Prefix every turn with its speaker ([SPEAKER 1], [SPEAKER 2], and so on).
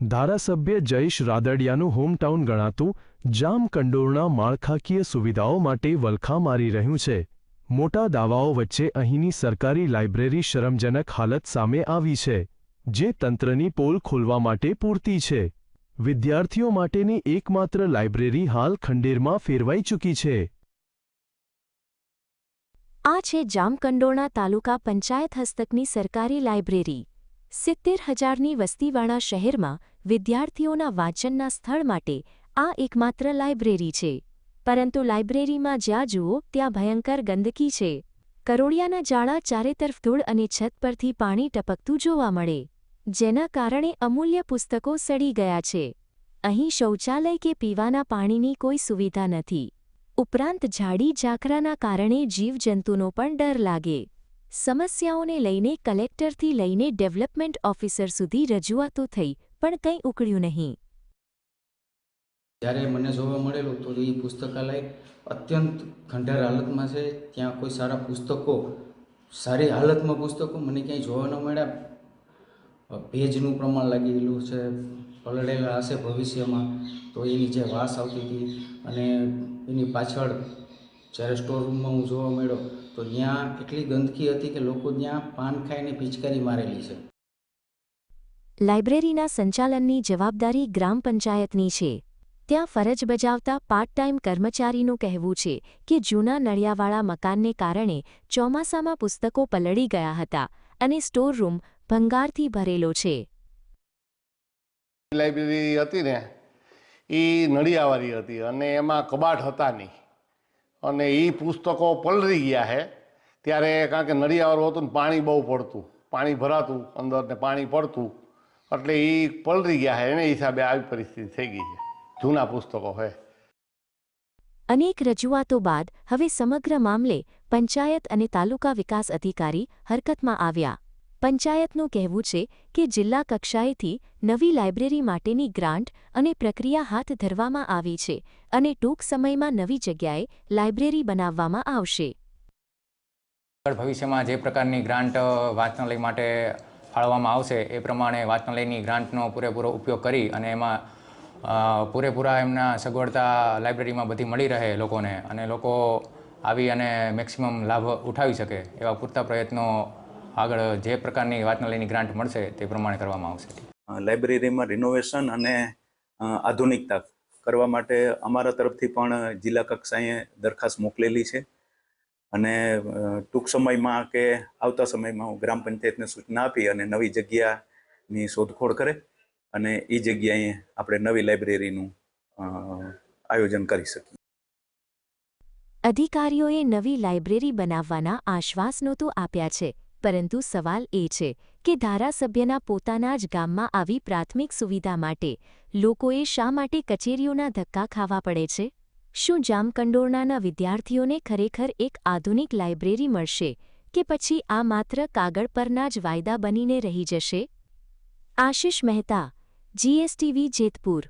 [SPEAKER 1] ધારાસભ્ય જયેશ રાદડિયાનું હોમટાઉન ગણાતું જામકંડોરણા માળખાકીય સુવિધાઓ માટે વલખા મારી રહ્યું છે। મોટા દાવાઓ વચ્ચે અહીંની સરકારી લાઇબ્રેરી શરમજનક હાલત સામે આવી છે, જે તંત્રની પોલ ખોલવા માટે પૂરતી છે। વિદ્યાર્થીઓ માટેની એકમાત્ર લાઇબ્રેરી હાલ ખંડેરમાં ફેરવાઈ ચૂકી છે।
[SPEAKER 2] આ છે જામકંડોરણા તાલુકા પંચાયત હસ્તકની સરકારી લાઇબ્રેરી। 70,000ની વસ્તીવાળા શહેરમાં વિદ્યાર્થીઓના વાંચનના સ્થળ માટે આ એકમાત્ર લાઇબ્રેરી છે, પરંતુ લાઇબ્રેરીમાં જ્યાં જુઓ ત્યાં ભયંકર ગંદકી છે। કરોળિયાના જાળા ચારે તરફ ધૂળ અને છત પરથી પાણી ટપકતું જોવા મળે, જેના કારણે અમૂલ્ય પુસ્તકો સડી ગયા છે। અહીં શૌચાલય કે પીવાના પાણીની કોઈ સુવિધા નથી, ઉપરાંત ઝાડી ઝાખરાના કારણે જીવજંતુનો પણ ડર લાગે। સમસ્યાઓને લઈને કલેક્ટરથી લઈને ડેવલપમેન્ટ ઓફિસર સુધી રજૂઆતો થઈ, પણ કંઈ ઉકળ્યું નહીં।
[SPEAKER 3] જ્યારે મને જોવા મળેલું તો એ પુસ્તકાલય અત્યંત ખંડેર હાલતમાં છે। ત્યાં કોઈ સારા પુસ્તકો, સારી હાલતમાં પુસ્તકો મને ક્યાંય જોવા ન મળ્યા। ભેજનું પ્રમાણ લાગી ગયેલું છે, પલળેલા હશે ભવિષ્યમાં તો એની જે વાસ આવતી હતી, અને એની પાછળ જ્યારે સ્ટોર રૂમમાં હું જોવા મળ્યો તો ત્યાં એટલી ગંદકી હતી કે લોકો ત્યાં પાન ખાઈને પિચકારી મારેલી છે।
[SPEAKER 2] લાઇબ્રેરીના સંચાલનની જવાબદારી ગ્રામ પંચાયતની છે। ત્યાં ફરજ બજાવતા પાર્ટ ટાઈમ કર્મચારીનું કહેવું છે કે જૂના નળિયાવાળા મકાનને કારણે ચોમાસામાં પુસ્તકો પલળી ગયા હતા અને સ્ટોર રૂમ ભંગારથી ભરેલો છે।
[SPEAKER 4] લાઇબ્રેરી હતી ને એ નળિયાવાળી હતી અને એમાં કબાટ હતા નહીં, અને એ પુસ્તકો પલળી ગયા છે ત્યારે, કારણ કે નળિયાવાળું હતું ને પાણી બહુ પડતું, પાણી ભરાતું અંદર ને પાણી પડતું, એટલે એ પલળી ગયા છે। એને હિસાબે આવી પરિસ્થિતિ થઈ ગઈ છે, જૂના પુસ્તકો છે।
[SPEAKER 2] અનેક રજૂઆતો બાદ હવે સમગ્ર મામલે પંચાયત અને તાલુકા વિકાસ અધિકારી હરકતમાં આવ્યા। પંચાયતનું કહેવું છે કે જિલ્લા કક્ષાએથી નવી લાઇબ્રેરી માટેની ગ્રાન્ટ અને પ્રક્રિયા હાથ ધરવામાં આવી છે અને ટૂંક સમયમાં નવી જગ્યાએ લાઇબ્રેરી બનાવવામાં આવશે।
[SPEAKER 5] ભવિષ્યમાં જે પ્રકારની ગ્રાન્ટ વાંચનાલય માટે ફાળવવામાં આવશે એ પ્રમાણે વાંચનાલયની ગ્રાન્ટનો પૂરેપૂરો ઉપયોગ કરી અને એમાં પૂરેપૂરા એમના સગવડતા લાઇબ્રેરીમાં બધી મળી રહે લોકોને, અને લોકો આવી અને મેક્સિમમ લાભ ઉઠાવી શકે એવા પૂરતા પ્રયત્નો આગળ જે પ્રકારની વાંચનાલયની ગ્રાન્ટ મળશે તે પ્રમાણે કરવામાં આવશે।
[SPEAKER 6] લાઇબ્રેરીમાં રિનોવેશન અને આધુનિકતા કરવા માટે અમારા તરફથી પણ જિલ્લા કક્ષાએ દરખાસ્ત મોકલેલી છે, અને ટૂંક સમયમાં કે આવતા સમયમાં હું ગ્રામ પંચાયતને સૂચના આપી અને નવી જગ્યાની શોધખોળ કરે અને એ જગ્યાએ આપણે નવી લાઇબ્રેરીનું આયોજન કરી શકીએ।
[SPEAKER 2] અધિકારીઓએ નવી લાઇબ્રેરી બનાવવાના આશ્વાસનો તો આપ્યા છે, પરંતુ સવાલ એ છે કે ધારાસભ્યના પોતાના જ ગામમાં આવી પ્રાથમિક સુવિધા માટે લોકોએ શા માટે કચેરીઓના ધક્કા ખાવા પડે છે? શું જામકંડોરણાના વિદ્યાર્થીઓને ખરેખર એક આધુનિક લાઇબ્રેરી મળશે કે પછી આ માત્ર કાગળ પરના જ વાયદા બનીને રહી જશે? આશિષ મહેતા, GSTV જેતપુર।